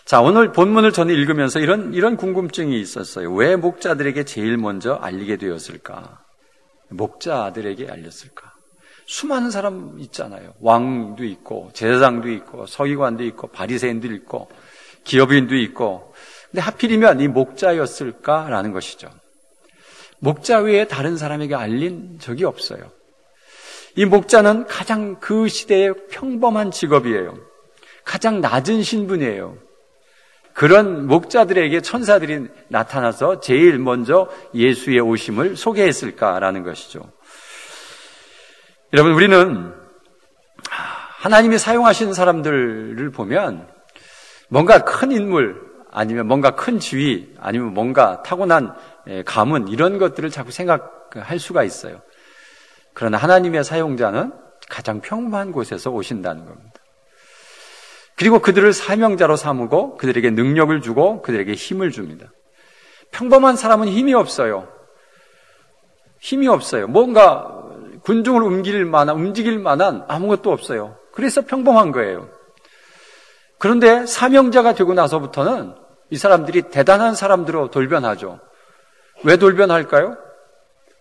자, 오늘 본문을 저는 읽으면서 이런 궁금증이 있었어요. 왜 목자들에게 제일 먼저 알리게 되었을까? 목자들에게 알렸을까? 수많은 사람 있잖아요. 왕도 있고, 제사장도 있고, 서기관도 있고, 바리새인도 있고, 기업인도 있고. 근데 하필이면 이 목자였을까라는 것이죠. 목자 외에 다른 사람에게 알린 적이 없어요. 이 목자는 가장 그 시대의 평범한 직업이에요. 가장 낮은 신분이에요. 그런 목자들에게 천사들이 나타나서 제일 먼저 예수의 오심을 소개했을까라는 것이죠. 여러분, 우리는 하나님이 사용하시는 사람들을 보면 뭔가 큰 인물, 아니면 뭔가 큰 지위, 아니면 뭔가 타고난 가문, 이런 것들을 자꾸 생각할 수가 있어요. 그러나 하나님의 사용자는 가장 평범한 곳에서 오신다는 겁니다. 그리고 그들을 사명자로 삼고 그들에게 능력을 주고 그들에게 힘을 줍니다. 평범한 사람은 힘이 없어요. 힘이 없어요. 뭔가 군중을 움직일 만한 아무것도 없어요. 그래서 평범한 거예요. 그런데 사명자가 되고 나서부터는 이 사람들이 대단한 사람들로 돌변하죠. 왜 돌변할까요?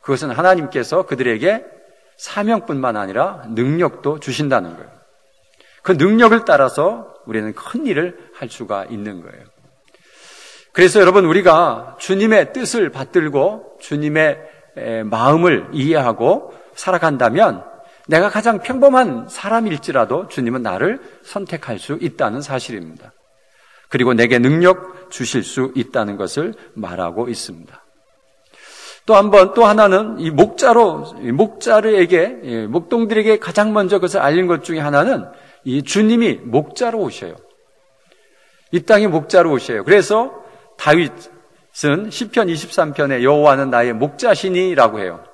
그것은 하나님께서 그들에게 사명뿐만 아니라 능력도 주신다는 거예요. 그 능력을 따라서 우리는 큰 일을 할 수가 있는 거예요. 그래서 여러분, 우리가 주님의 뜻을 받들고 주님의 마음을 이해하고 살아간다면 내가 가장 평범한 사람일지라도 주님은 나를 선택할 수 있다는 사실입니다. 그리고 내게 능력 주실 수 있다는 것을 말하고 있습니다. 또 하나는 이 목자들에게, 목동들에게 가장 먼저 그것을 알린 것 중에 하나는 이 주님이 목자로 오셔요. 이 땅에 목자로 오셔요. 그래서 다윗은 시편 23편에 여호와는 나의 목자시니라고 해요.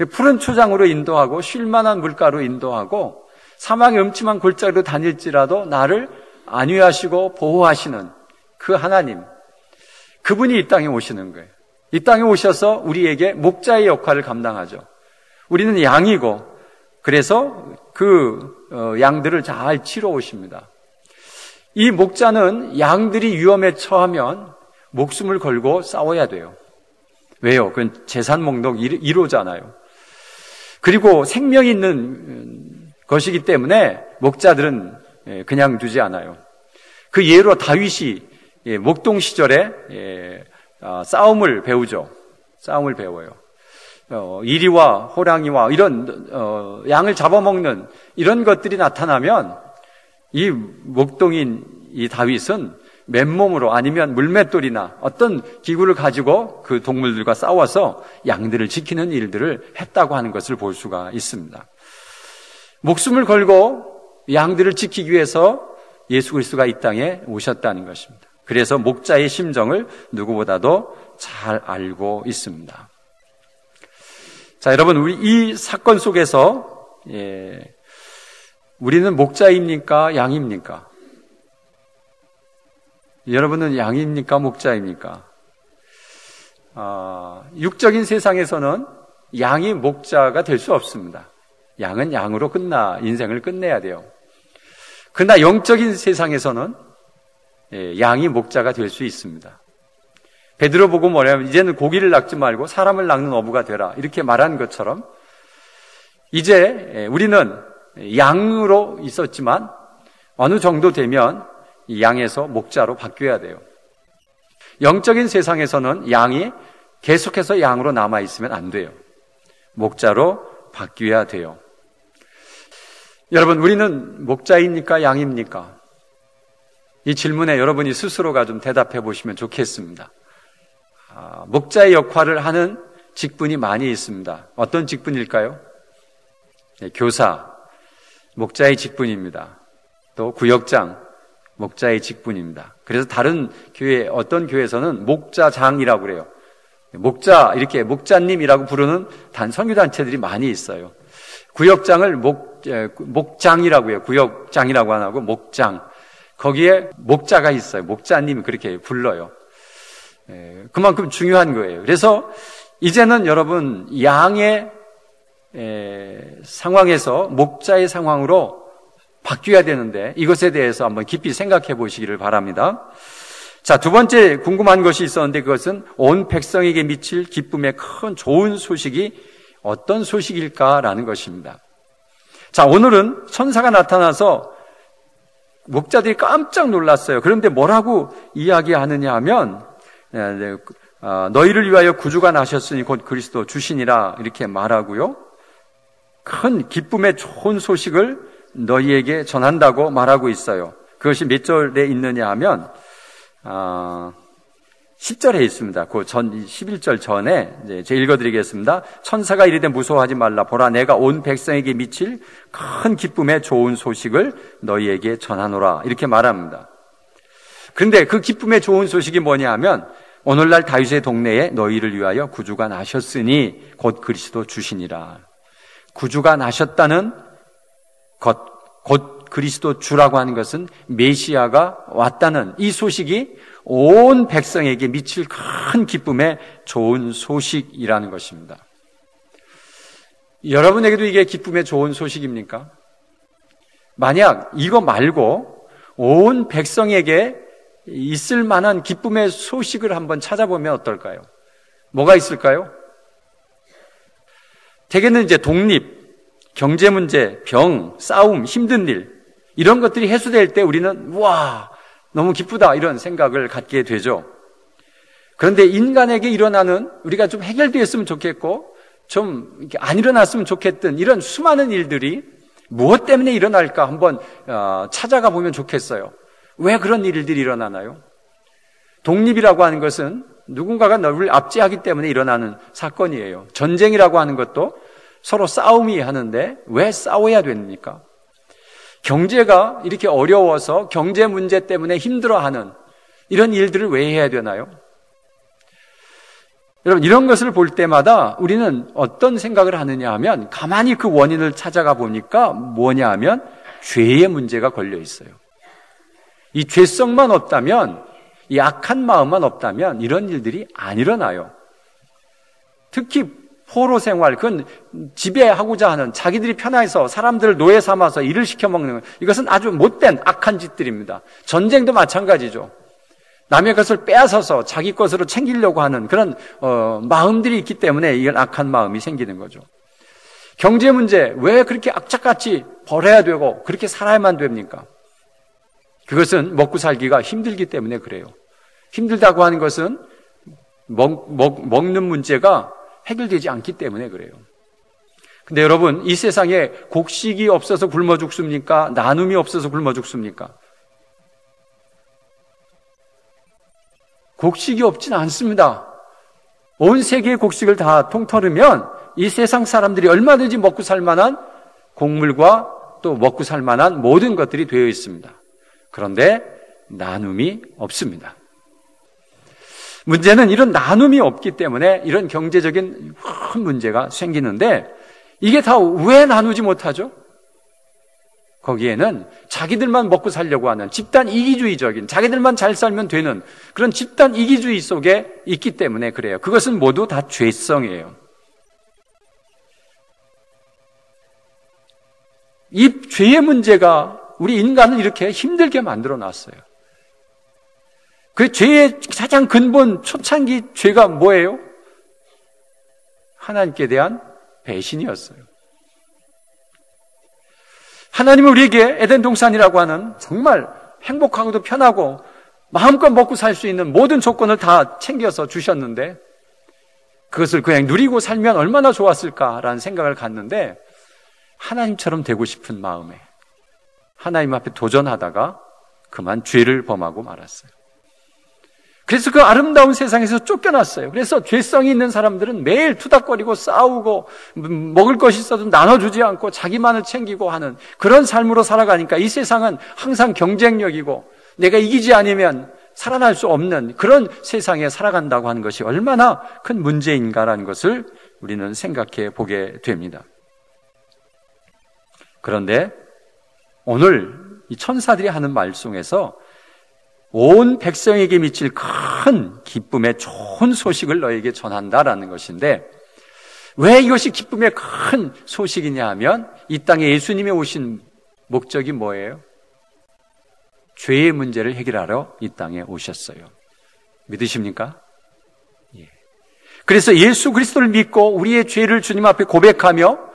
푸른 초장으로 인도하고 쉴만한 물가로 인도하고 사막의 음침한 골짜기로 다닐지라도 나를 안위하시고 보호하시는 그 하나님, 그분이 이 땅에 오시는 거예요. 이 땅에 오셔서 우리에게 목자의 역할을 감당하죠. 우리는 양이고 그래서 그 양들을 잘 치러 오십니다. 이 목자는 양들이 위험에 처하면 목숨을 걸고 싸워야 돼요. 왜요? 그건 재산 목록 1호잖아요. 그리고 생명이 있는 것이기 때문에 목자들은 그냥 두지 않아요. 그 예로 다윗이 목동 시절에 싸움을 배우죠. 싸움을 배워요. 이리와 호랑이와 이런 양을 잡아먹는 이런 것들이 나타나면 이 목동인 이 다윗은 맨몸으로 아니면 물맷돌이나 어떤 기구를 가지고 그 동물들과 싸워서 양들을 지키는 일들을 했다고 하는 것을 볼 수가 있습니다. 목숨을 걸고 양들을 지키기 위해서 예수 그리스도가 이 땅에 오셨다는 것입니다. 그래서 목자의 심정을 누구보다도 잘 알고 있습니다. 자, 여러분, 우리 이 사건 속에서 우리는 목자입니까? 양입니까? 여러분은 양입니까? 목자입니까? 육적인 세상에서는 양이 목자가 될 수 없습니다. 양은 양으로 인생을 끝내야 돼요. 그러나 영적인 세상에서는 양이 목자가 될 수 있습니다. 베드로 보고 뭐냐면 이제는 고기를 낚지 말고 사람을 낚는 어부가 되라 이렇게 말한 것처럼 이제 우리는 양으로 있었지만 어느 정도 되면 이 양에서 목자로 바뀌어야 돼요. 영적인 세상에서는 양이 계속해서 양으로 남아있으면 안 돼요. 목자로 바뀌어야 돼요. 여러분, 우리는 목자입니까? 양입니까? 이 질문에 여러분이 스스로가 좀 대답해 보시면 좋겠습니다. 목자의 역할을 하는 직분이 많이 있습니다. 어떤 직분일까요? 교사, 목자의 직분입니다. 또 구역장, 목자의 직분입니다. 그래서 다른 교회, 어떤 교회에서는 목자장이라고 그래요. 목자, 이렇게 목자님이라고 부르는 선교단체들이 많이 있어요. 구역장을 목장이라고 해요. 구역장이라고 안 하고 목장. 거기에 목자가 있어요. 목자님이 그렇게 불러요. 그만큼 중요한 거예요. 그래서 이제는 여러분 양의 상황에서 목자의 상황으로 바뀌어야 되는데 이것에 대해서 한번 깊이 생각해 보시기를 바랍니다. 자, 두 번째 궁금한 것이 있었는데 그것은 온 백성에게 미칠 기쁨의 큰 좋은 소식이 어떤 소식일까라는 것입니다. 자, 오늘은 천사가 나타나서 목자들이 깜짝 놀랐어요. 그런데 뭐라고 이야기하느냐 하면 너희를 위하여 구주가 나셨으니 곧 그리스도 주시니라 이렇게 말하고요. 큰 기쁨의 좋은 소식을 너희에게 전한다고 말하고 있어요. 그것이 몇 절에 있느냐 하면 10절에 있습니다. 그 11절 전에 제가 읽어드리겠습니다. 천사가 이르되 무서워하지 말라. 보라, 내가 온 백성에게 미칠 큰 기쁨의 좋은 소식을 너희에게 전하노라. 이렇게 말합니다. 그런데 그 기쁨의 좋은 소식이 뭐냐 하면 오늘날 다윗의 동네에 너희를 위하여 구주가 나셨으니 곧 그리스도 주시니라. 구주가 나셨다는 것, 곧 그리스도 주라고 하는 것은 메시아가 왔다는 이 소식이 온 백성에게 미칠 큰 기쁨의 좋은 소식이라는 것입니다. 여러분에게도 이게 기쁨의 좋은 소식입니까? 만약 이거 말고 온 백성에게 있을 만한 기쁨의 소식을 한번 찾아보면 어떨까요? 뭐가 있을까요? 대개는 이제 독립, 경제 문제, 병, 싸움, 힘든 일 이런 것들이 해소될 때 우리는 와, 너무 기쁘다 이런 생각을 갖게 되죠. 그런데 인간에게 일어나는 우리가 좀 해결되었으면 좋겠고 좀 안 일어났으면 좋겠던 이런 수많은 일들이 무엇 때문에 일어날까 한번 찾아가 보면 좋겠어요. 왜 그런 일들이 일어나나요? 독립이라고 하는 것은 누군가가 너를 압제하기 때문에 일어나는 사건이에요. 전쟁이라고 하는 것도 서로 싸움이 하는데 왜 싸워야 됩니까? 경제가 이렇게 어려워서 경제 문제 때문에 힘들어하는 이런 일들을 왜 해야 되나요? 여러분, 이런 것을 볼 때마다 우리는 어떤 생각을 하느냐 하면 가만히 그 원인을 찾아가 보니까 뭐냐 하면 죄의 문제가 걸려 있어요. 이 죄성만 없다면, 이 악한 마음만 없다면 이런 일들이 안 일어나요. 특히 포로 생활, 그건 지배하고자 하는 자기들이 편해서 사람들을 노예 삼아서 일을 시켜먹는 것, 이것은 아주 못된 악한 짓들입니다. 전쟁도 마찬가지죠. 남의 것을 빼앗아서 자기 것으로 챙기려고 하는 그런 마음들이 있기 때문에 이런 악한 마음이 생기는 거죠. 경제 문제, 왜 그렇게 악착같이 벌어야 되고 그렇게 살아야만 됩니까? 그것은 먹고 살기가 힘들기 때문에 그래요. 힘들다고 하는 것은 먹는 문제가 해결되지 않기 때문에 그래요. 근데 여러분, 이 세상에 곡식이 없어서 굶어 죽습니까? 나눔이 없어서 굶어 죽습니까? 곡식이 없진 않습니다. 온 세계의 곡식을 다 통틀으면 이 세상 사람들이 얼마든지 먹고 살 만한 곡물과 또 먹고 살 만한 모든 것들이 되어 있습니다. 그런데 나눔이 없습니다. 문제는 이런 나눔이 없기 때문에 이런 경제적인 큰 문제가 생기는데 이게 다 왜 나누지 못하죠? 거기에는 자기들만 먹고 살려고 하는 집단 이기주의적인, 자기들만 잘 살면 되는 그런 집단 이기주의 속에 있기 때문에 그래요. 그것은 모두 다 죄성이에요. 이 죄의 문제가 우리 인간을 이렇게 힘들게 만들어 놨어요. 그 죄의 가장 근본 초창기 죄가 뭐예요? 하나님께 대한 배신이었어요. 하나님은 우리에게 에덴 동산이라고 하는 정말 행복하고도 편하고 마음껏 먹고 살 수 있는 모든 조건을 다 챙겨서 주셨는데 그것을 그냥 누리고 살면 얼마나 좋았을까라는 생각을 갖는데 하나님처럼 되고 싶은 마음에 하나님 앞에 도전하다가 그만 죄를 범하고 말았어요. 그래서 그 아름다운 세상에서 쫓겨났어요. 그래서 죄성이 있는 사람들은 매일 투닥거리고 싸우고 먹을 것이 있어도 나눠주지 않고 자기만을 챙기고 하는 그런 삶으로 살아가니까 이 세상은 항상 경쟁력이고 내가 이기지 않으면 살아날 수 없는 그런 세상에 살아간다고 하는 것이 얼마나 큰 문제인가라는 것을 우리는 생각해 보게 됩니다. 그런데 오늘 이 천사들이 하는 말씀에서 온 백성에게 미칠 큰 기쁨의 좋은 소식을 너에게 전한다라는 것인데 왜 이것이 기쁨의 큰 소식이냐 하면 이 땅에 예수님이 오신 목적이 뭐예요? 죄의 문제를 해결하러 이 땅에 오셨어요. 믿으십니까? 예. 그래서 예수 그리스도를 믿고 우리의 죄를 주님 앞에 고백하며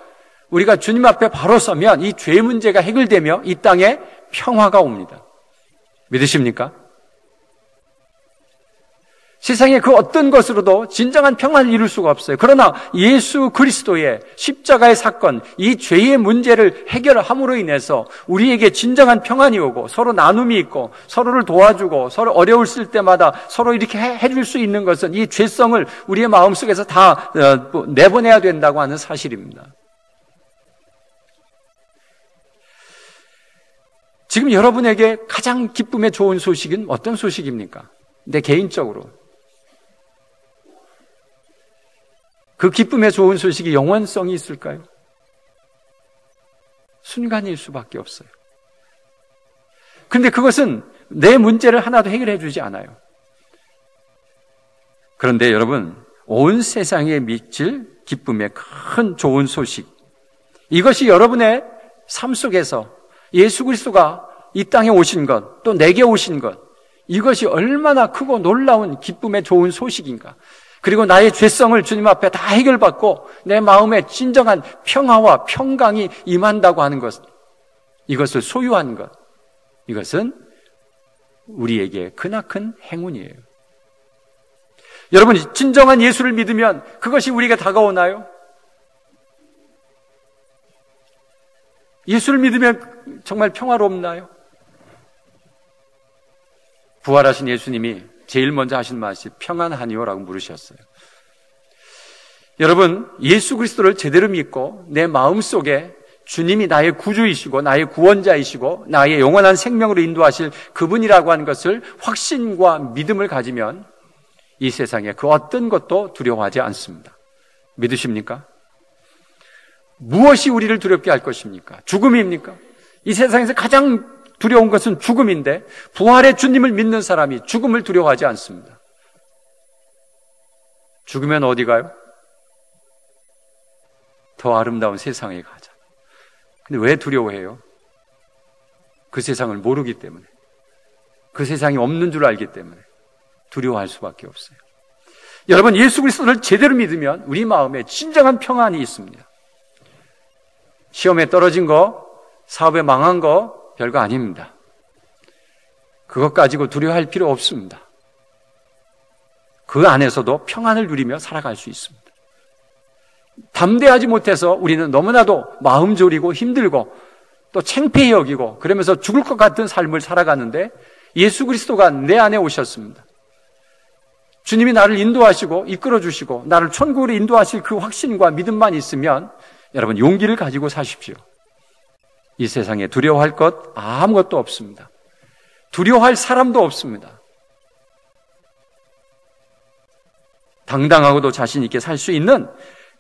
우리가 주님 앞에 바로 서면 이 죄 문제가 해결되며 이 땅에 평화가 옵니다. 믿으십니까? 세상에 그 어떤 것으로도 진정한 평화를 이룰 수가 없어요. 그러나 예수 그리스도의 십자가의 사건, 이 죄의 문제를 해결함으로 인해서 우리에게 진정한 평안이 오고 서로 나눔이 있고 서로를 도와주고 서로 어려웠을 때마다 서로 이렇게 해줄 수 있는 것은 이 죄성을 우리의 마음속에서 다 내보내야 된다고 하는 사실입니다. 지금 여러분에게 가장 기쁨에 좋은 소식은 어떤 소식입니까? 내 개인적으로. 그 기쁨에 좋은 소식이 영원성이 있을까요? 순간일 수밖에 없어요. 그런데 그것은 내 문제를 하나도 해결해 주지 않아요. 그런데 여러분, 온 세상에 미칠 기쁨의 큰 좋은 소식, 이것이 여러분의 삶 속에서 예수 그리스도가 이 땅에 오신 것, 또 내게 오신 것, 이것이 얼마나 크고 놀라운 기쁨의 좋은 소식인가. 그리고 나의 죄성을 주님 앞에 다 해결받고 내 마음에 진정한 평화와 평강이 임한다고 하는 것, 이것을 소유한 것, 이것은 우리에게 크나큰 행운이에요. 여러분, 진정한 예수를 믿으면 그것이 우리에게 다가오나요? 예수를 믿으면 정말 평화롭나요? 부활하신 예수님이 제일 먼저 하신 말씀이 평안하니요라고 물으셨어요. 여러분, 예수 그리스도를 제대로 믿고 내 마음속에 주님이 나의 구주이시고 나의 구원자이시고 나의 영원한 생명으로 인도하실 그분이라고 하는 것을 확신과 믿음을 가지면 이 세상에 그 어떤 것도 두려워하지 않습니다. 믿으십니까? 무엇이 우리를 두렵게 할 것입니까? 죽음입니까? 이 세상에서 가장 두려운 것은 죽음인데 부활의 주님을 믿는 사람이 죽음을 두려워하지 않습니다. 죽으면 어디 가요? 더 아름다운 세상에 가자. 근데 왜 두려워해요? 그 세상을 모르기 때문에, 그 세상이 없는 줄 알기 때문에 두려워할 수밖에 없어요. 여러분, 예수 그리스도를 제대로 믿으면 우리 마음에 진정한 평안이 있습니다. 시험에 떨어진 거, 사업에 망한 거 별거 아닙니다. 그것 가지고 두려워할 필요 없습니다. 그 안에서도 평안을 누리며 살아갈 수 있습니다. 담대하지 못해서 우리는 너무나도 마음 졸이고 힘들고 또 창피해 여기고 그러면서 죽을 것 같은 삶을 살아가는데 예수 그리스도가 내 안에 오셨습니다. 주님이 나를 인도하시고 이끌어 주시고 나를 천국으로 인도하실 그 확신과 믿음만 있으면 여러분, 용기를 가지고 사십시오. 이 세상에 두려워할 것 아무것도 없습니다. 두려워할 사람도 없습니다. 당당하고도 자신 있게 살 수 있는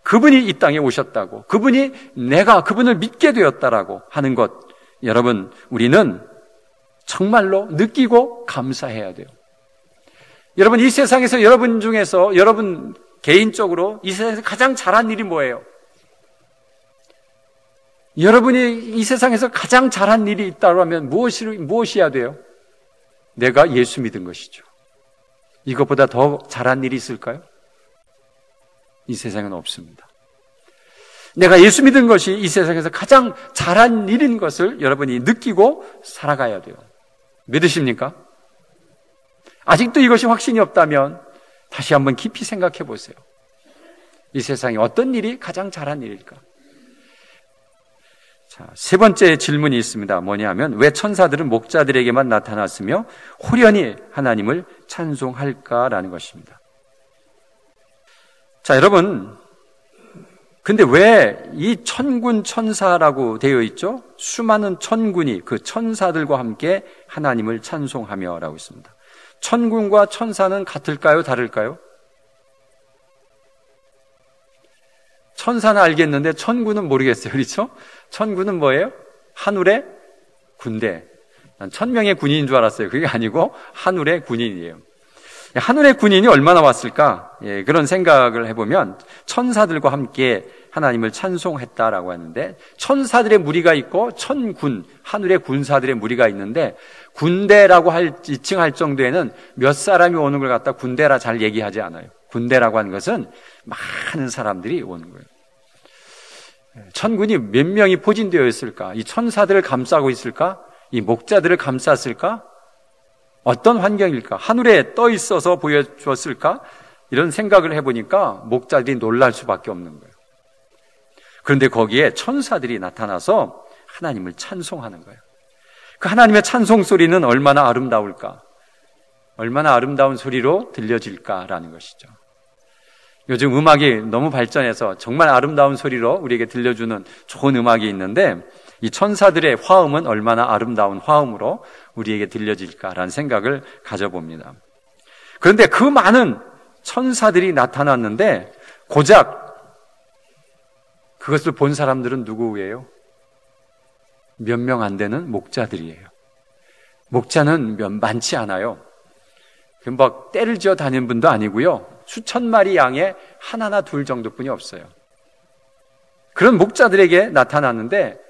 그분이 이 땅에 오셨다고, 그분이 내가 그분을 믿게 되었다라고 하는 것, 여러분, 우리는 정말로 느끼고 감사해야 돼요. 여러분, 이 세상에서 여러분 중에서 여러분 개인적으로 이 세상에서 가장 잘한 일이 뭐예요? 여러분이 이 세상에서 가장 잘한 일이 있다고 하면 무엇이어야 돼요? 내가 예수 믿은 것이죠. 이것보다 더 잘한 일이 있을까요? 이 세상에는 없습니다. 내가 예수 믿은 것이 이 세상에서 가장 잘한 일인 것을 여러분이 느끼고 살아가야 돼요. 믿으십니까? 아직도 이것이 확신이 없다면 다시 한번 깊이 생각해 보세요. 이 세상에 어떤 일이 가장 잘한 일일까? 자, 세 번째 질문이 있습니다. 뭐냐면 왜 천사들은 목자들에게만 나타났으며 호련히 하나님을 찬송할까라는 것입니다. 자, 여러분, 근데 왜 이 천군 천사라고 되어 있죠? 수많은 천군이 그 천사들과 함께 하나님을 찬송하며 라고 있습니다. 천군과 천사는 같을까요? 다를까요? 천사는 알겠는데 천군은 모르겠어요. 그렇죠? 천군은 뭐예요? 하늘의 군대. 난 1000명의 군인인 줄 알았어요. 그게 아니고 하늘의 군인이에요. 하늘의 군인이 얼마나 왔을까? 예, 그런 생각을 해보면 천사들과 함께 하나님을 찬송했다라고 하는데, 천사들의 무리가 있고 천군, 하늘의 군사들의 무리가 있는데, 군대라고 지칭할 정도에는 몇 사람이 오는 걸 갖다 군대라 잘 얘기하지 않아요. 군대라고 하는 것은 많은 사람들이 오는 거예요. 천군이 몇 명이 포진되어 있을까? 이 천사들을 감싸고 있을까? 이 목자들을 감쌌을까? 어떤 환경일까? 하늘에 떠 있어서 보여주었을까? 이런 생각을 해보니까 목자들이 놀랄 수밖에 없는 거예요. 그런데 거기에 천사들이 나타나서 하나님을 찬송하는 거예요. 그 하나님의 찬송 소리는 얼마나 아름다울까? 얼마나 아름다운 소리로 들려질까라는 것이죠. 요즘 음악이 너무 발전해서 정말 아름다운 소리로 우리에게 들려주는 좋은 음악이 있는데, 이 천사들의 화음은 얼마나 아름다운 화음으로 우리에게 들려질까라는 생각을 가져봅니다. 그런데 그 많은 천사들이 나타났는데 고작 그것을 본 사람들은 누구예요? 몇 명 안 되는 목자들이에요. 목자는 많지 않아요. 막 떼를 지어 다니는 분도 아니고요. 수천 마리 양에 하나나 둘 정도뿐이 없어요. 그런 목자들에게 나타났는데,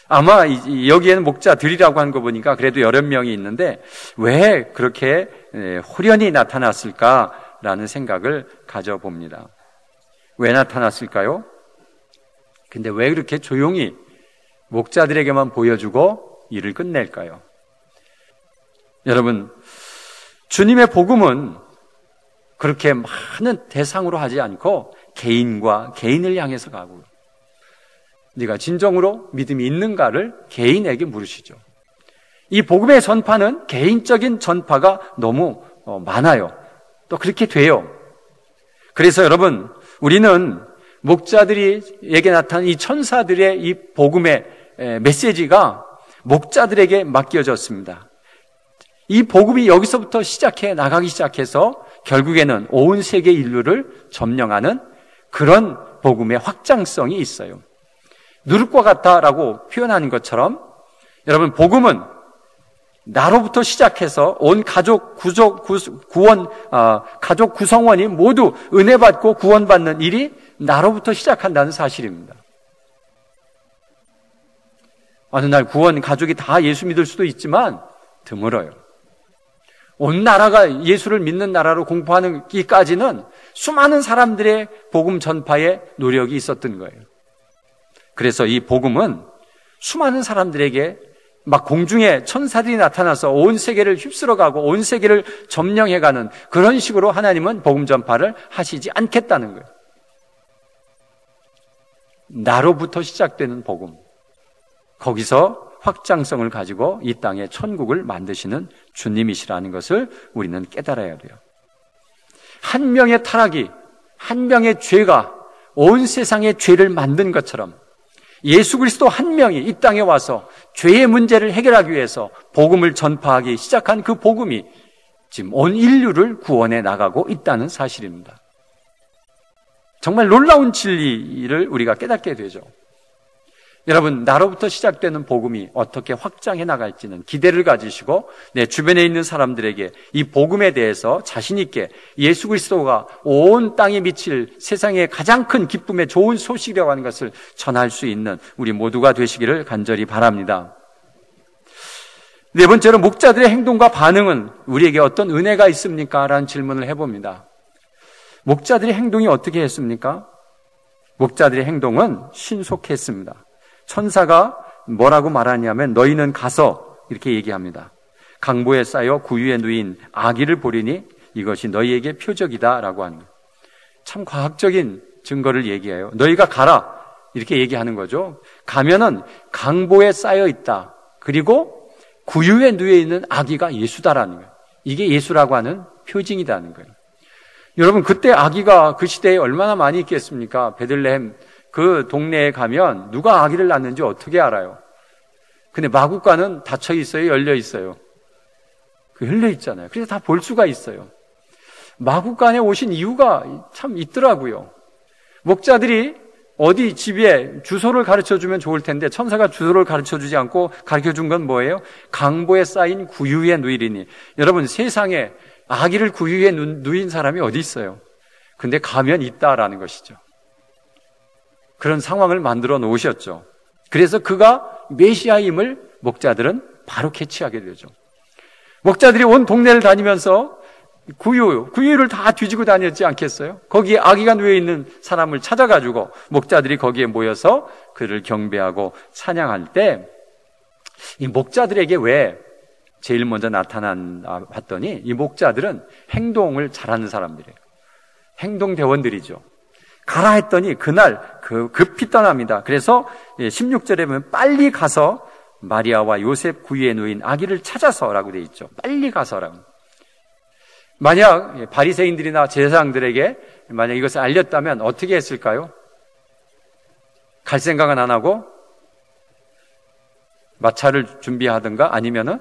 아마 여기에는 목자들이라고 하는 거 보니까 그래도 여러 명이 있는데 왜 그렇게 호련히 나타났을까라는 생각을 가져봅니다. 왜 나타났을까요? 근데 왜 그렇게 조용히 목자들에게만 보여주고 일을 끝낼까요? 여러분, 주님의 복음은 그렇게 많은 대상으로 하지 않고 개인과 개인을 향해서 가고, 네가 진정으로 믿음이 있는가를 개인에게 물으시죠. 이 복음의 전파는 개인적인 전파가 너무 많아요. 또 그렇게 돼요. 그래서 여러분, 우리는 목자들에게 나타난 이 천사들의 이 복음의 메시지가 목자들에게 맡겨졌습니다. 이 복음이 여기서부터 나가기 시작해서 결국에는 온 세계 인류를 점령하는 그런 복음의 확장성이 있어요. 누룩과 같다라고 표현하는 것처럼, 여러분, 복음은 나로부터 시작해서 온 가족 구성원이 모두 은혜 받고 구원받는 일이 나로부터 시작한다는 사실입니다. 어느 날 가족이 다 예수 믿을 수도 있지만 드물어요. 온 나라가 예수를 믿는 나라로 공포하기까지는 수많은 사람들의 복음 전파에 노력이 있었던 거예요. 그래서 이 복음은 수많은 사람들에게 막 공중에 천사들이 나타나서 온 세계를 휩쓸어가고 온 세계를 점령해가는 그런 식으로 하나님은 복음 전파를 하시지 않겠다는 거예요. 나로부터 시작되는 복음, 거기서 확장성을 가지고 이 땅에 천국을 만드시는 주님이시라는 것을 우리는 깨달아야 돼요. 한 명의 타락이, 한 명의 죄가 온 세상의 죄를 만든 것처럼 예수 그리스도 한 명이 이 땅에 와서 죄의 문제를 해결하기 위해서 복음을 전파하기 시작한 그 복음이 지금 온 인류를 구원해 나가고 있다는 사실입니다. 정말 놀라운 진리를 우리가 깨닫게 되죠. 여러분, 나로부터 시작되는 복음이 어떻게 확장해 나갈지는 기대를 가지시고 내 주변에 있는 사람들에게 이 복음에 대해서 자신 있게 예수 그리스도가 온 땅에 미칠 세상의 가장 큰 기쁨의 좋은 소식이라고 하는 것을 전할 수 있는 우리 모두가 되시기를 간절히 바랍니다. 네 번째로, 목자들의 행동과 반응은 우리에게 어떤 은혜가 있습니까? 라는 질문을 해봅니다. 목자들의 행동이 어떻게 했습니까? 목자들의 행동은 신속했습니다. 천사가 뭐라고 말하냐면, 너희는 가서, 이렇게 얘기합니다. 강보에 쌓여 구유에 누인 아기를 보리니 이것이 너희에게 표적이다 라고 하는 거예요. 참 과학적인 증거를 얘기해요. 너희가 가라, 이렇게 얘기하는 거죠. 가면은 강보에 쌓여 있다, 그리고 구유에 누워 있는 아기가 예수다라는 거예요. 이게 예수라고 하는 표징이라는 거예요. 여러분, 그때 아기가 그 시대에 얼마나 많이 있겠습니까? 베들레헴 그 동네에 가면 누가 아기를 낳는지 어떻게 알아요? 근데 마구간은 닫혀 있어요? 열려 있어요? 열려 있잖아요. 그래서 다 볼 수가 있어요. 마구간에 오신 이유가 참 있더라고요. 목자들이 어디 집에 주소를 가르쳐 주면 좋을 텐데 천사가 주소를 가르쳐 주지 않고 가르쳐 준 건 뭐예요? 강보에 쌓인 구유에 누이리니. 여러분, 세상에 아기를 구유에 누인 사람이 어디 있어요? 근데 가면 있다라는 것이죠. 그런 상황을 만들어 놓으셨죠. 그래서 그가 메시아임을 목자들은 바로 캐치하게 되죠. 목자들이 온 동네를 다니면서 구유를 다 뒤지고 다녔지 않겠어요? 거기에 아기가 누워있는 사람을 찾아가지고 목자들이 거기에 모여서 그를 경배하고 찬양할 때 이 목자들에게 왜 제일 먼저 봤더니 이 목자들은 행동을 잘하는 사람들이에요. 행동대원들이죠. 가라 했더니 그날 급히 떠납니다. 그래서 16절에 보면 빨리 가서 마리아와 요셉 구유에 누인 아기를 찾아서라고 되어 있죠. 빨리 가서라고. 만약 바리새인들이나 제사장들에게 만약 이것을 알렸다면 어떻게 했을까요? 갈 생각은 안 하고 마차를 준비하든가 아니면은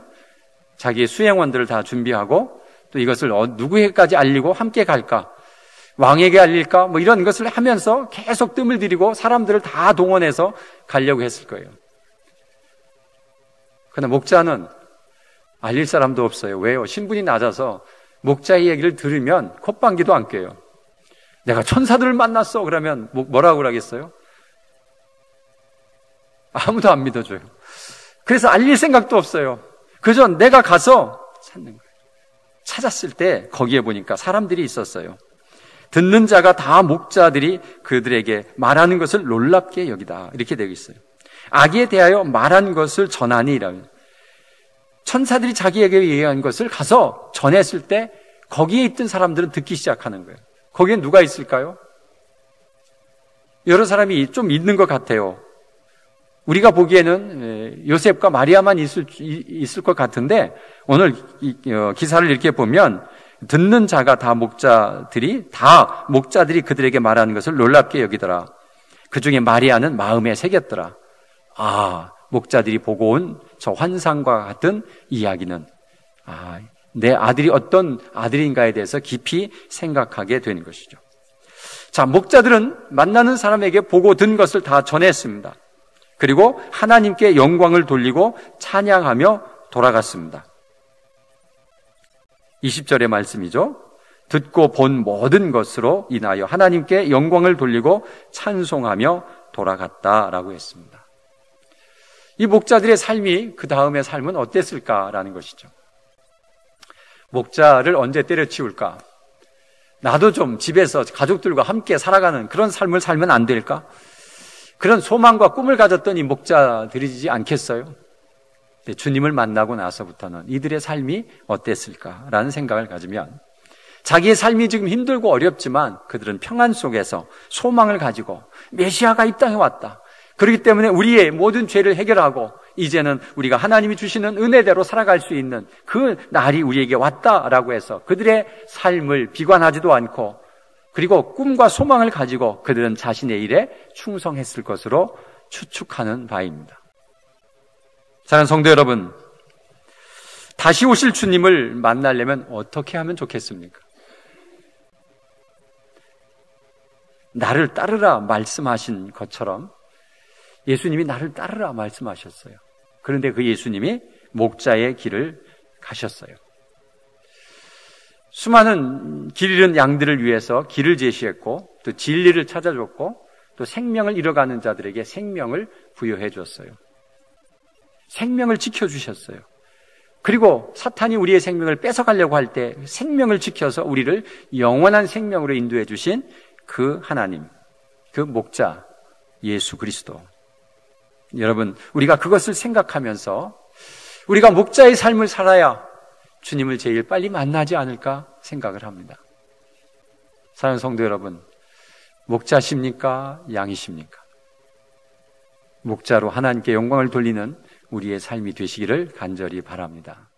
자기의 수행원들을 다 준비하고 또 이것을 누구에게까지 알리고 함께 갈까? 왕에게 알릴까? 뭐 이런 것을 하면서 계속 뜸을 들이고 사람들을 다 동원해서 가려고 했을 거예요. 그러나 목자는 알릴 사람도 없어요. 왜요? 신분이 낮아서 목자의 얘기를 들으면 콧방귀도 안 껴요. 내가 천사들을 만났어. 그러면 뭐라고 그러겠어요? 아무도 안 믿어줘요. 그래서 알릴 생각도 없어요. 그저 내가 가서 찾는 거예요. 찾았을 때 거기에 보니까 사람들이 있었어요. 듣는 자가 다 목자들이 그들에게 말하는 것을 놀랍게 여기다. 이렇게 되어 있어요. 아기에 대하여 말한 것을 전하니라면 천사들이 자기에게 얘기한 것을 가서 전했을 때 거기에 있던 사람들은 듣기 시작하는 거예요. 거기에 누가 있을까요? 여러 사람이 좀 있는 것 같아요. 우리가 보기에는 요셉과 마리아만 있을 것 같은데 오늘 기사를 이렇게 보면 듣는 자가 다 목자들이 그들에게 말하는 것을 놀랍게 여기더라. 그 중에 마리아는 마음에 새겼더라. 목자들이 보고 온 저 환상과 같은 이야기는 내 아들이 어떤 아들인가에 대해서 깊이 생각하게 되는 것이죠. 자, 목자들은 만나는 사람에게 보고 든 것을 다 전했습니다. 그리고 하나님께 영광을 돌리고 찬양하며 돌아갔습니다. 20절의 말씀이죠. 듣고 본 모든 것으로 인하여 하나님께 영광을 돌리고 찬송하며 돌아갔다라고 했습니다. 이 목자들의 삶이 그 다음의 삶은 어땠을까라는 것이죠. 목자를 언제 때려치울까? 나도 좀 집에서 가족들과 함께 살아가는 그런 삶을 살면 안 될까? 그런 소망과 꿈을 가졌던 이 목자들이지 않겠어요? 주님을 만나고 나서부터는 이들의 삶이 어땠을까라는 생각을 가지면 자기의 삶이 지금 힘들고 어렵지만 그들은 평안 속에서 소망을 가지고 메시아가 이 땅에 왔다. 그렇기 때문에 우리의 모든 죄를 해결하고 이제는 우리가 하나님이 주시는 은혜대로 살아갈 수 있는 그 날이 우리에게 왔다라고 해서 그들의 삶을 비관하지도 않고 그리고 꿈과 소망을 가지고 그들은 자신의 일에 충성했을 것으로 추측하는 바입니다. 사랑하는 성도 여러분, 다시 오실 주님을 만나려면 어떻게 하면 좋겠습니까? 나를 따르라 말씀하신 것처럼 예수님이 나를 따르라 말씀하셨어요. 그런데 그 예수님이 목자의 길을 가셨어요. 수많은 길 잃은 양들을 위해서 길을 제시했고 또 진리를 찾아줬고 또 생명을 잃어가는 자들에게 생명을 부여해 줬어요. 생명을 지켜주셨어요. 그리고 사탄이 우리의 생명을 뺏어가려고 할 때 생명을 지켜서 우리를 영원한 생명으로 인도해 주신 그 하나님, 그 목자 예수 그리스도. 여러분, 우리가 그것을 생각하면서 우리가 목자의 삶을 살아야 주님을 제일 빨리 만나지 않을까 생각을 합니다. 사랑하는 성도 여러분, 목자십니까? 양이십니까? 목자로 하나님께 영광을 돌리는 우리의 삶이 되시기를 간절히 바랍니다.